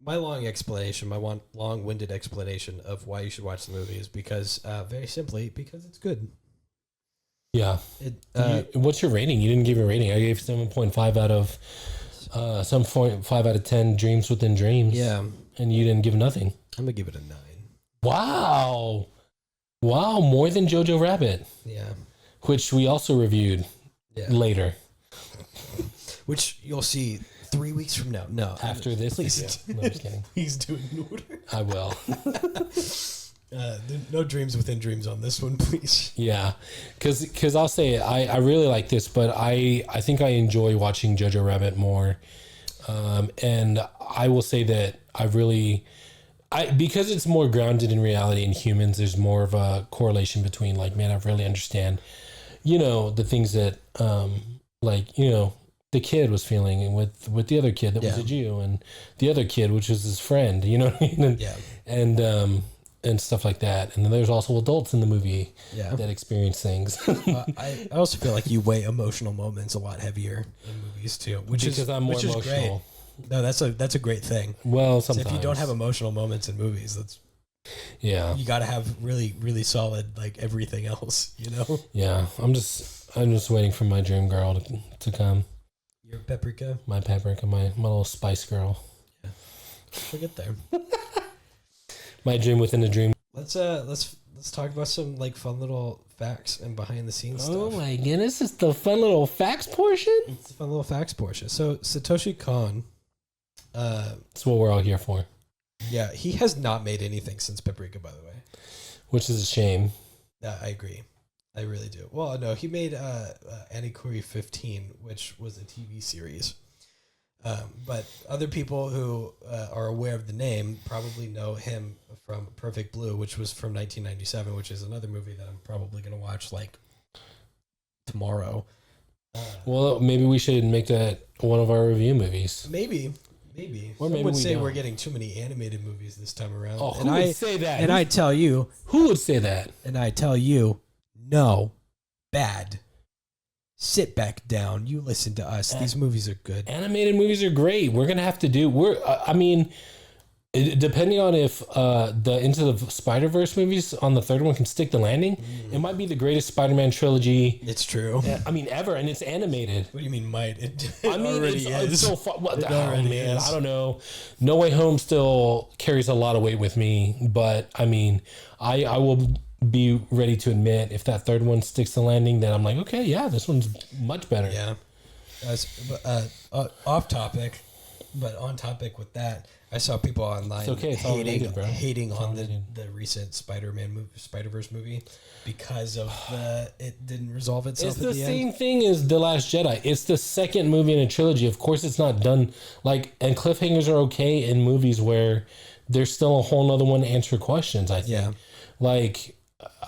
my long-winded explanation of why you should watch the movie is because very simply because it's good. Yeah. What's your rating? You didn't give a rating. I gave 7.5 out of 7.5 out of 10 dreams within dreams. Yeah. And you didn't give nothing. I'm going to give it a 9. Wow. More than Jojo Rabbit. Yeah. Which we also reviewed later. Which you'll see 3 weeks from now. No. After this. Please. No, I'm just kidding. Please do it in order. I will. No dreams within dreams on this one, please. Yeah, because I'll say I really like this, but I think I enjoy watching Jojo Rabbit more, and I will say that because it's more grounded in reality and humans, there's more of a correlation between like, man, I really understand, the things that the kid was feeling with the other kid that was a Jew, and the other kid, which was his friend, you know what I mean? And stuff like that. And then there's also adults in the movie that experience things. I also feel like you weigh emotional moments a lot heavier in movies too, because I'm more emotional. Great. No, that's a great thing. Well, sometimes if you don't have emotional moments in movies, you got to have really, really solid like everything else, Yeah, I'm just waiting for my dream girl to come. Your Paprika, my Paprika, my little spice girl. Yeah, we'll get there. My dream within a dream. Let's talk about some like fun little facts and behind the scenes stuff. Oh my goodness, it's the fun little facts portion? It's the fun little facts portion. So Satoshi Kon, that's what we're all here for. Yeah, he has not made anything since Paprika, by the way. Which is a shame. I agree. I really do. Well, no, he made Anikuri 15, which was a TV series. But other people who are aware of the name probably know him from Perfect Blue, which was from 1997, which is another movie that I'm probably going to watch like tomorrow. Well, maybe we should make that one of our review movies. Maybe. Or Some would say we're getting too many animated movies this time around. Oh, who would say that? And I tell you. Who would say that? And I tell you, no, bad. Sit back down. You listen to us. These movies are good. Animated movies are great. We're going to have to do... depending on if the Into the Spider-Verse movies on the third one can stick the landing, it might be the greatest Spider-Man trilogy. It's true. Ever, and it's animated. What do you mean might? It already is. It's so fun. It already is. I don't know. No Way Home still carries a lot of weight with me, but I will be ready to admit if that third one sticks the landing, then I'm like, okay, yeah, this one's much better. Yeah. Off topic. But on topic with that, I saw people online hating on the recent Spider-Verse movie because of it didn't resolve itself. It's the same thing as The Last Jedi. It's the second movie in a trilogy. Of course, it's not done and cliffhangers are okay in movies where there's still a whole nother one to answer questions. I think.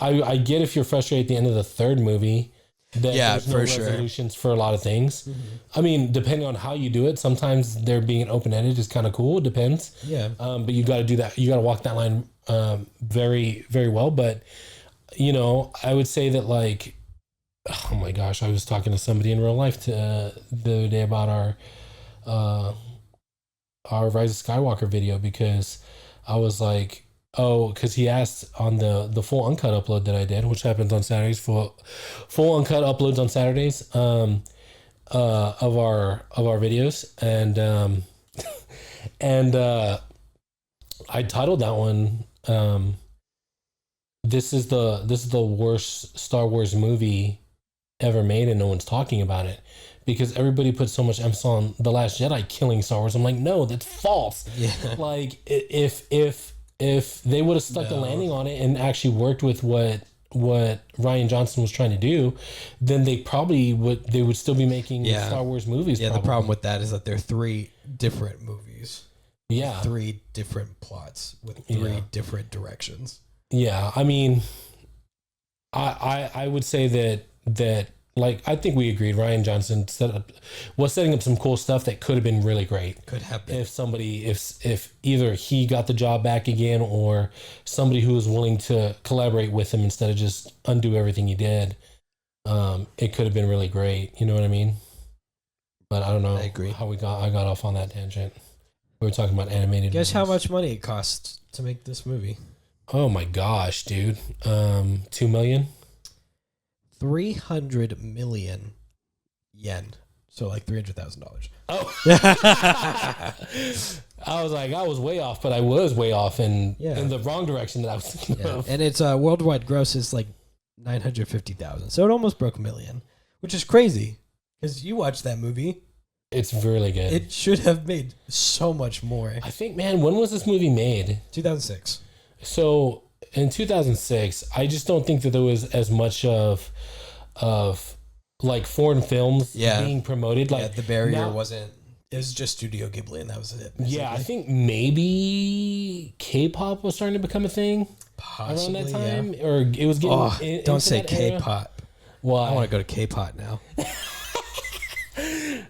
I get if you're frustrated at the end of the third movie. There's no resolutions for a lot of things. Mm-hmm. I mean, depending on how you do it, sometimes there being open-ended is kind of cool. It depends. Yeah. But you got to do that. You got to walk that line very, very well. But, I would say that oh my gosh, I was talking to somebody in real life the other day about our Rise of Skywalker video because I was like, because he asked on the full Uncut upload that I did, which happens on Saturdays, full Uncut uploads on Saturdays of our videos, and I titled that one this is the worst Star Wars movie ever made, and no one's talking about it because everybody puts so much emphasis on The Last Jedi killing Star Wars. I'm like, no, that's false. Yeah. If they would have stuck the landing on it and actually worked with what Rian Johnson was trying to do, then they would still be making Star Wars movies. Yeah, probably. The problem with that is that they're 3 different movies. Yeah. 3 different plots with 3 different directions. Yeah, I mean, I would say that I think we agreed Rian Johnson was setting up some cool stuff that could have been really great. Could have been. If either he got the job back again or somebody who was willing to collaborate with him instead of just undo everything he did, it could have been really great. You know what I mean? But I don't know. I agree. I got off on that tangent. We were talking about animated. Guess how much money it costs to make this movie? Oh my gosh, dude. $2 million. 300 million yen. So $300,000. Oh. I was way off, but I was way off in the wrong direction that I was thinking of. And its worldwide gross is 950,000. So it almost broke $1 million, which is crazy because you watched that movie. It's really good. It should have made so much more. I think, man, when was this movie made? 2006. So in 2006, I just don't think that there was as much of foreign films being promoted. The barrier wasn't. It was just Studio Ghibli, and that was it. Basically. Yeah, I think maybe K-pop was starting to become a thing possibly, around that time, or it was getting. Don't say K-pop. Why? I want to go to K-pop now.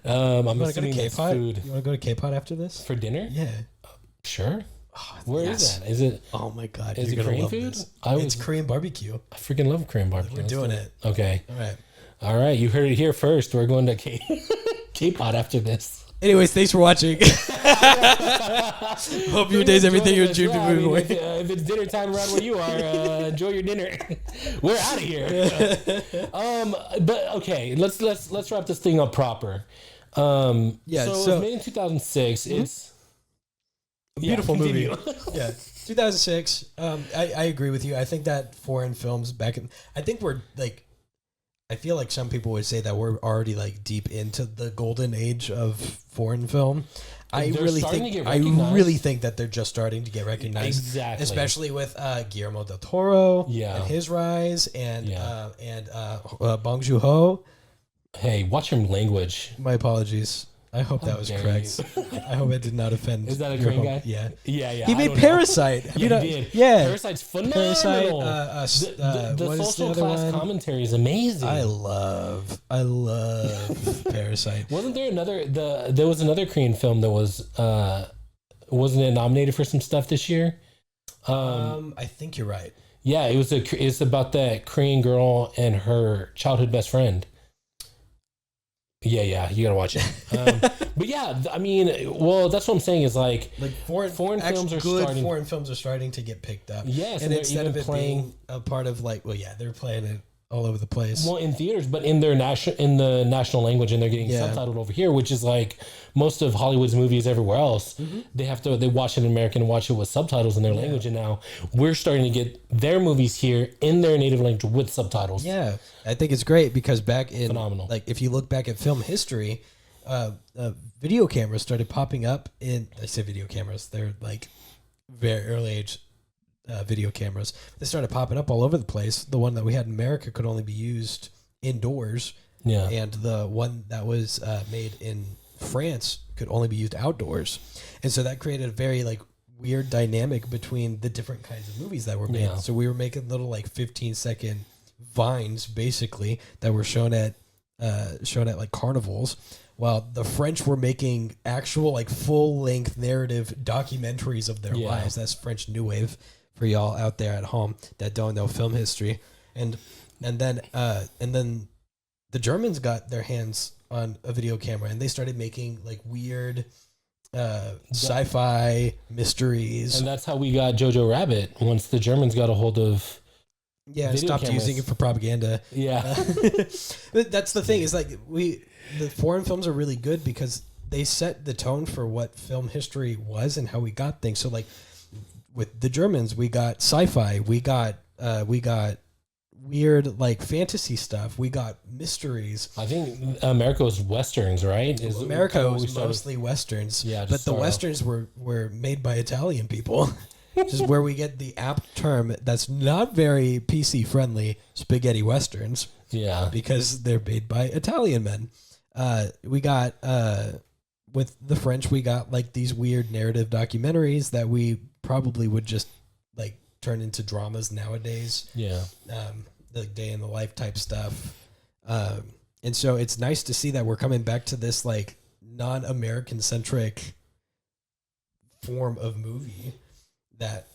I'm assuming that's food. You want to go to K-pop after this for dinner? Yeah, sure. Where is that? Is it? Oh my god! Is it Korean food? It's Korean barbecue. I freaking love Korean barbecue. We're doing it. Okay. All right. You heard it here first. We're going to K-pop after this. Anyways, thanks for watching. Hope your day's everything you dreamed of. If it's dinner time around where you are, enjoy your dinner. We're out of here. But okay, let's wrap this thing up proper. So it was made in 2006. Mm-hmm. It's a beautiful movie. 2006. I agree with you. I think that foreign films I think we're I feel like some people would say that we're already deep into the golden age of foreign film. I really think that they're just starting to get recognized. Exactly. Especially with Guillermo del Toro and his rise and Bong Joon-ho. Hey, watch your language. My apologies. I hope that was correct. I hope it did not offend. Is that a Korean guy? Yeah. He made Parasite. He did. Yeah. Parasite's phenomenal. Parasite. The social class commentary is amazing. I love Parasite. Wasn't there there was another Korean film that wasn't it nominated for some stuff this year? I think you're right. Yeah, it's about that Korean girl and her childhood best friend. Yeah, you gotta watch it. But yeah, I mean, that's what I'm saying is foreign films are starting. Foreign films are starting to get picked up. Yes, and instead of it being a part of they're playing it all over the place. Well, in theaters, but in the national language, and they're getting subtitled over here, which is most of Hollywood's movies everywhere else. Mm-hmm. They watch it in American and watch it with subtitles in their language, and now we're starting to get their movies here in their native language with subtitles. Yeah, I think it's great because back in phenomenal. If you look back at film history, video cameras started popping up I say video cameras, they're like very early age video cameras. They started popping up all over the place. The one that we had in America could only be used indoors. Yeah. And the one that was made in France could only be used outdoors. And so that created a very like weird dynamic between the different kinds of movies that were made. Yeah. So we were making little like 15-second vines basically that were shown at like carnivals, while the French were making actual like full-length narrative documentaries of their lives. That's French New Wave for y'all out there at home that don't know film history. And then the Germans got their hands on a video camera and they started making like weird sci-fi mysteries. And that's how we got Jojo Rabbit once the Germans got a hold of and stopped cameras. using it for propaganda. Yeah. That's the thing is like the foreign films are really good because they set the tone for what film history was and how we got things. So like with the Germans, we got sci-fi, we got weird like fantasy stuff, we got mysteries. I think America was westerns, right? America was mostly westerns, but the westerns were made by Italian people. Which is where we get the apt term that's not very PC friendly, spaghetti westerns. Yeah, because they're made by Italian men. We got with the French, we got like these weird narrative documentaries that we probably would just like turn into dramas nowadays. Yeah, the day in the life type stuff. And so it's nice to see that we're coming back to this like non-American centric form of movie that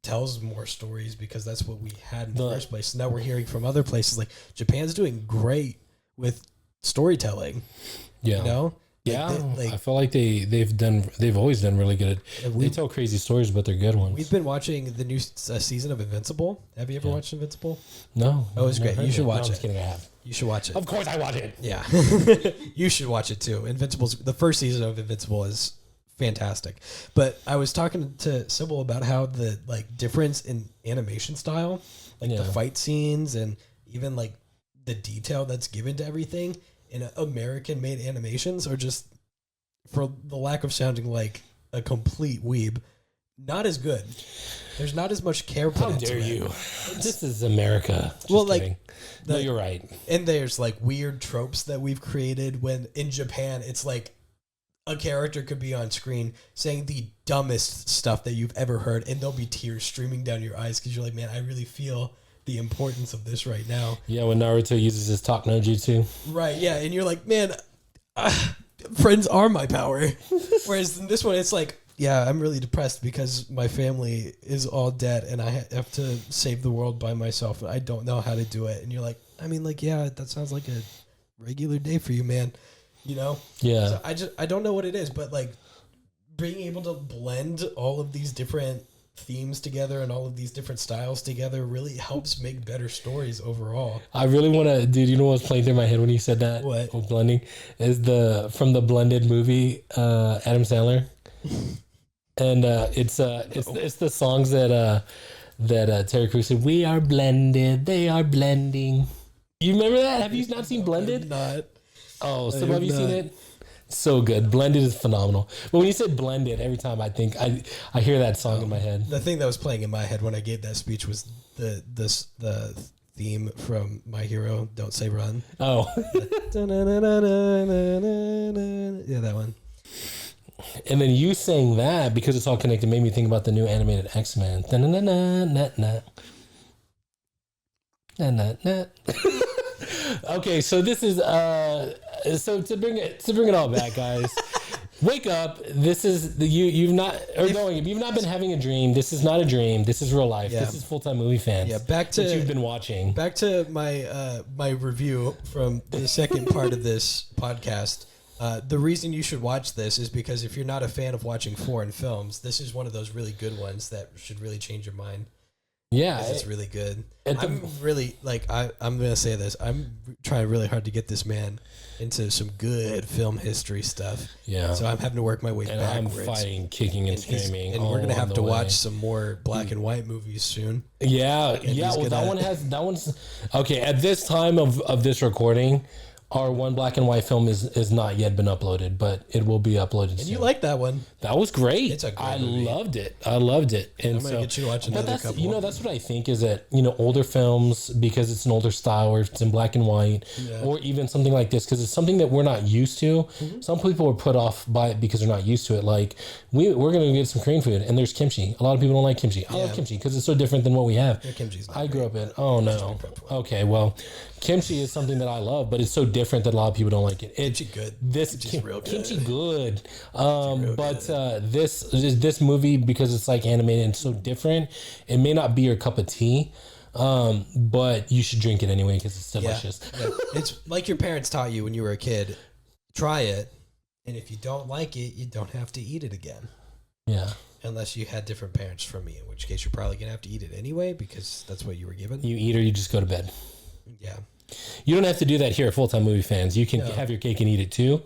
tells more stories because that's what we had in the first place. So now we're hearing from other places like Japan's doing great with storytelling. Yeah. You know? I feel like they've always done really good. They tell crazy stories, but they're good ones. We've been watching the new season of Invincible. Have you ever watched Invincible? No. Oh, it's great. You should watch it. I'm just kidding. I have. You should watch it. Of course I watch it. Yeah. You should watch it too. The first season of Invincible is fantastic. But I was talking to Sybil about how the like difference in animation style, like the fight scenes and even like the detail that's given to everything in American made animations are just, for the lack of sounding like a complete weeb, not as good. There's not as much care put into it. How dare you? This is America. Just kidding. No, you're right. And there's like weird tropes that we've created when in Japan it's like a character could be on screen saying the dumbest stuff that you've ever heard, and there'll be tears streaming down your eyes because you're like, man, I really feel the importance of this right now. Yeah, when Naruto uses his talk no jutsu. Right, yeah, and you're like, man, friends are my power. Whereas in this one, it's like, yeah, I'm really depressed because my family is all dead and I have to save the world by myself and I don't know how to do it. And you're like, I mean, like, yeah, that sounds like a regular day for you, man. You know? Yeah. So I don't know what it is, but like being able to blend all of these different themes together and all of these different styles together really helps make better stories overall. I really want to, dude, you know what was playing through my head when you said that? What? Blending is from the Blended movie, Adam Sandler. And it's the songs that Terry Crews said, we are blended, they are blending. You remember that? Have you not seen Blended? Not. Oh, so have you seen it? So good. Blended is phenomenal. But when you said Blended, every time I think I hear that song in my head. The thing that was playing in my head when I gave that speech was the theme from My Hero, Don't Say Run. Oh. Yeah, that one. And then you saying that, because it's all connected, made me think about the new animated X-Men. Okay, so this is so to bring it all back, guys. Wake up! This is you've not been having a dream. This is not a dream. This is real life. Yeah. This is Full-Time Movie Fans. Yeah, back to that you've been watching. Back to my my review from the second part of this podcast. The reason you should watch this is because if you're not a fan of watching foreign films, this is one of those really good ones that should really change your mind. Yeah, it's really good. I'm really I'm gonna say this. I'm trying really hard to get this man into some good film history stuff. Yeah. So I'm having to work my way backwards. I'm fighting, kicking, and screaming. And we're gonna have to watch some more black and white movies soon. Yeah, yeah. Well, that one's okay. At this time of this recording, our one black and white film is not yet been uploaded, but it will be uploaded soon. And you like that one? That was great. It's a great I movie. loved it. I loved it. And I'm gonna get you to watch another couple. You know, that's what I think is that, you know, older films, because it's an older style or it's in black and white, or even something like this, because it's something that we're not used to. Some people are put off by it because they're not used to it. Like, we're going to get some Korean food, and there's kimchi. A lot of people don't like kimchi. I love kimchi because it's so different than what we have. Kimchi's not I grew great. up in, oh no. Okay, well, kimchi is something that I love, but it's so different that a lot of people don't like it. Kimchi good. Kimchi's real good. Kimchi good. This movie, because it's like animated and so different, it may not be your cup of tea, but you should drink it anyway because it's delicious. Yeah. It's like your parents taught you when you were a kid. Try it, and if you don't like it, you don't have to eat it again. Yeah. Unless you had different parents from me, in which case you're probably going to have to eat it anyway because that's what you were given. You eat or you just go to bed. Yeah. You don't have to do that here at Full-Time Movie Fans. You can have your cake and eat it too.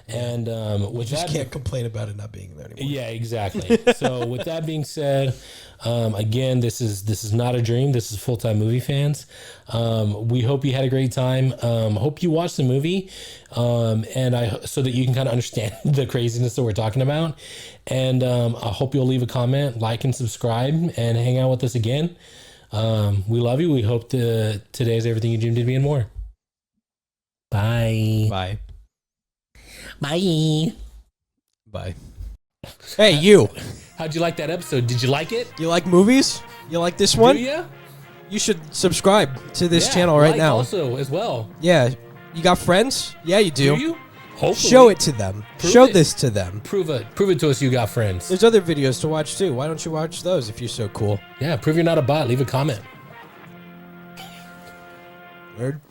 And you just can't complain about it not being there anymore. Yeah, exactly. So with that being said, again, this is not a dream. This is Full-Time Movie Fans. We hope you had a great time. Hope you watched the movie, and so that you can kind of understand the craziness that we're talking about. And I hope you'll leave a comment, like, and subscribe, and hang out with us again. We love you. We hope today's everything you dreamed of and more. Bye. Bye. Bye. Bye. Hey, you. How'd you like that episode? Did you like it? You like movies? You like this one? Do ya? You should subscribe to this channel right now. Also, as well. Yeah. You got friends? Yeah, you do. Do you? Hopefully. Show it to them. Show this to them. Prove it to us you got friends. There's other videos to watch too. Why don't you watch those if you're so cool? Yeah, prove you're not a bot. Leave a comment. Nerd.